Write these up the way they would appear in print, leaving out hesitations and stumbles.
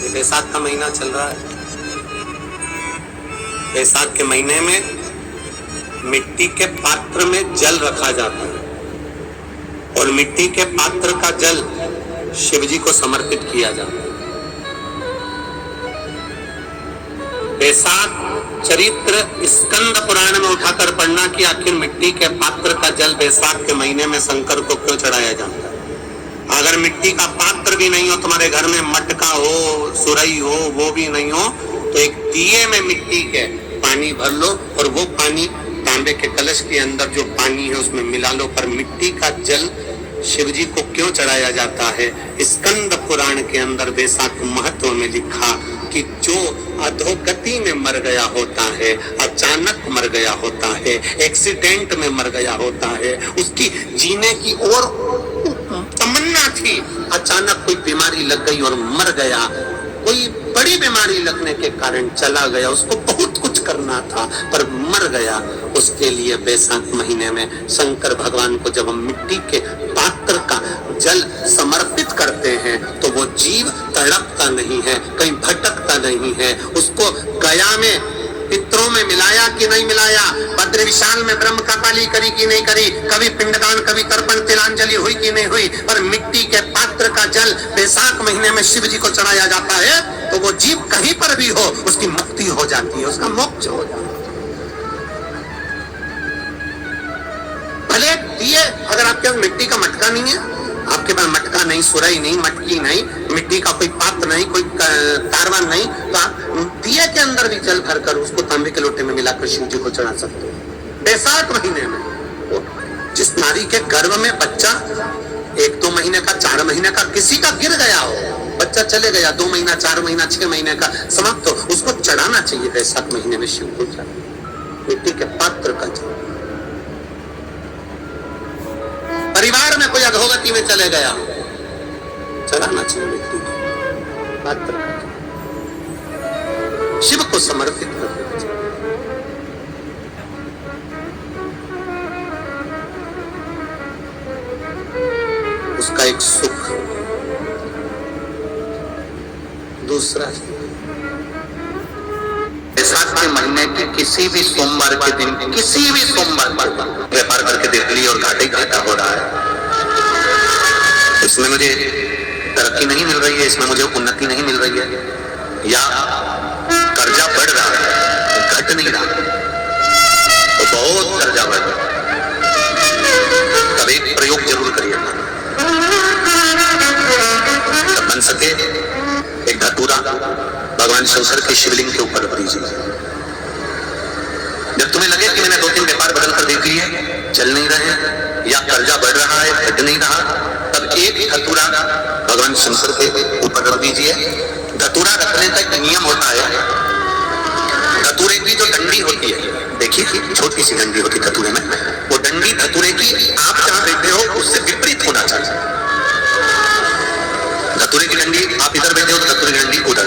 ये बैसाख का महीना चल रहा है। बैसाख के महीने में मिट्टी के पात्र में जल रखा जाता है और मिट्टी के पात्र का जल शिव जी को समर्पित किया जाता है। बैसाख चरित्र स्कंद पुराण में उठाकर पढ़ना कि आखिर मिट्टी के पात्र का जल बैसाख के महीने में शंकर को क्यों चढ़ाया जाता है। अगर मिट्टी का पात्र भी नहीं हो, तुम्हारे घर में मटका हो, सुरई हो, वो भी नहीं हो, तो एक दिए में मिट्टी के पानी भर लो और वो पानी तांबे के कलश के अंदर जो पानी है उसमें मिला लो। पर मिट्टी का जल शिव जी को क्यों चढ़ाया जाता है? स्कंद पुराण के अंदर बैसाख महत्व में लिखा कि जो अधोगति में मर गया होता है, अचानक मर गया होता है, एक्सीडेंट में मर गया होता है, उसकी जीने की और तमन्ना थी, अचानक कोई बीमारी लग गई और मर गया, कोई बड़ी बीमारी लगने के कारण चला गया, उसको बहुत कुछ करना था पर मर गया। उसके लिए बैसाख महीने में शंकर भगवान को जब हम मिट्टी के पात्र का जल समर्पित करते हैं तो वो जीव तड़पता नहीं है, कहीं भटकता नहीं है। उसको गया में पितरों में मिलाया कि नहीं मिलाया, भद्र विशाल में ब्रह्म कपाली करी कि नहीं करी, कभी पिंडदान कभी तर्पण तिलांजलि हुई कि नहीं हुई, पर मिट्टी के पात्र का जल बैसाख महीने में शिव जी को चढ़ाया जाता है तो वो जीव कहीं पर भी हो उसकी मुक्ति हो जाती है, उसका मोक्ष हो जाता है। भले दिए, अगर आपके पास मिट्टी का मटका नहीं है, आपके पास मटका नहीं, सुराई नहीं, मटकी नहीं, मिट्टी का कोई पात्र नहीं, कोई कारवान नहीं, तो आप दिए के अंदर भी जल भरकर उसको तांबे के लोटे में मिलाकर शिव जी को चढ़ा सकते हो। बैसाख महीने में जिस नारी के गर्भ में बच्चा 1-2 महीने का, 4 महीने का किसी का गिर गया हो, बच्चा चले गया, 2 महीना, 4 महीना, 6 महीने का समाप्त हो, उसको चढ़ाना चाहिए बैसाख महीने में शिव को मिट्टी के पात्र का जल। परिवार में कोई अधोगति में चले गया, चढ़ाना चाहिए मिट्टी के पात्र का जल, शिव को समर्पित करना चाहिए। उसका एक सुख। दूसरा, बैसाख के महीने के किसी भी सोमवार के दिन, किसी भी सोमवार पर व्यापार करके देख लिया और घाटे घाटा हो रहा है, इसमें मुझे तरक्की नहीं मिल रही है, इसमें मुझे उन्नति नहीं मिल रही है, या कर्जा बढ़ रहा है, घट नहीं रहा, तो बहुत कर्जा बढ़ रहा है, तब एक प्रयोग जरूर करिए। जब बन सके एक धतूरा भगवान शंकर के शिवलिंग के ऊपर रख दीजिए। जब तुम्हें लगे कि मैंने 2-3 व्यापार बदल कर देख लिए, चल नहीं रहे या कर्जा बढ़ रहा है, घट नहीं रहा, तब एक धतूरा भगवान शंकर के ऊपर रख दीजिए। धतूरा रखने का एक नियम होता है। धतूरे की जो डंडी होती है, देखिए छोटी सी डंडी होती है धतूरे में, वो डंडी धतूरे की आप जहां बैठे हो उससे विपरीत होना चाहिए। धतूरे की डंडी आप इधर बैठे हो तो धतूरे की डंडी उधर।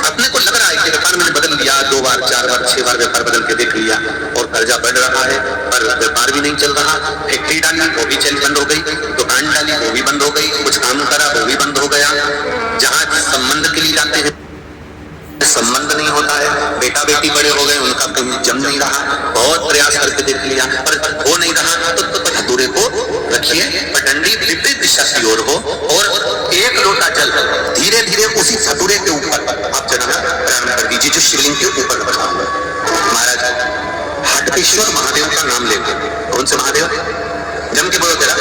अपने को लग रहा है कि व्यापार मैंने बदल लिया, 2 बार, 4 बार, 6 बार व्यापार बदल के देख लिया और कर्जा बढ़ रहा है, पर व्यापार भी नहीं चल रहा। फैक्ट्री डाली वो भी चल बंद हो गई, दुकान डाली वो भी बंद हो गई, कुछ काम करा वो भी बंद हो गया। जहां संबंध के लिए जाते हैं संबंध नहीं होता है, बेटा बेटी बड़े हो गए, उनका कहीं जम नहीं रहा, बहुत प्रयास करके देख लिया पर हो नहीं रहा, तो धतूरे को रखिए, पर डंडी विपरीत दिशा की ओर हो और एक लोटा जल धीरे धीरे उसी धतूरे के ऊपर आप चढ़ाना प्रारंभ कर दीजिए जो शिवलिंग के ऊपर रखा हुआ है। महाराज हाटकेश्वर महादेव का नाम लेकर, कौन से महादेव? जम के बोलो जरा,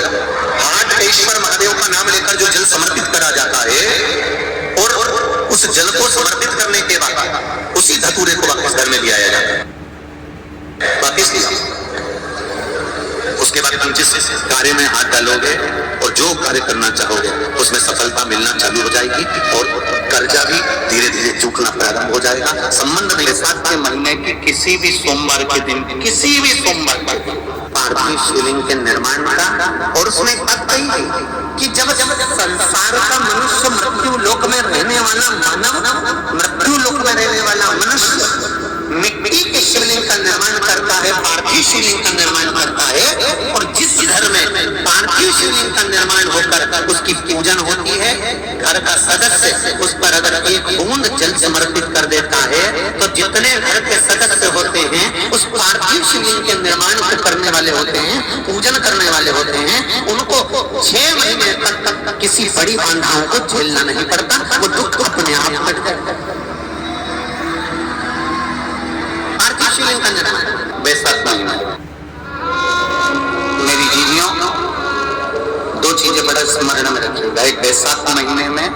हाटकेश्वर महादेव का नाम लेकर जो जल समर्पित करा जाता है और उस जल को समर्पित करने के बाद उसी धतूरे को वापस घर में ले आया जाता है, वापस नहीं। उसके बाद तुम जिस कार्य में हाथ डालोगे और जो कार्य करना चाहोगे उसमें सफलता मिलना चालू हो जाएगी और कर्जा भी धीरे धीरे चूकना प्रारंभ हो जाएगा। संबंध में बैसाख के महीने के किसी भी सोमवार के दिन, किसी भी सोमवार पर पार्थिव शिवलिंग के निर्माण का, और उसमें एक बात कही कि जब संसार का मनुष्य मृत्यु लोक में रहने वाला मानव, मृत्यु लोक में रहने वाला मनुष्य मिट्टी के शिवलिंग का निर्माण करता है, पार्थिव शिवलिंग का निर्माण करता है, और जिस घर में पार्थिव शिवलिंग का निर्माण होकर उसकी पूजन होती है। घर का सदस्य उस पर अगर एक बूंद जल समर्पित कर देता है तो जितने घर के सदस्य होते हैं उस पार्थिव शिवलिंग के निर्माण को करने वाले होते हैं, पूजन करने वाले होते हैं, उनको 6 महीने तक किसी बड़ी बाधाओं को झेलना नहीं पड़ता, वो दुख अपने आप हट जाता है। पार्थिव शिवलिंग का निर्माण बैसाख महीना। मेरी जीवियों, 2 चीजें बड़ा स्मरण में रखिएगा। एक, बैसाख महीने में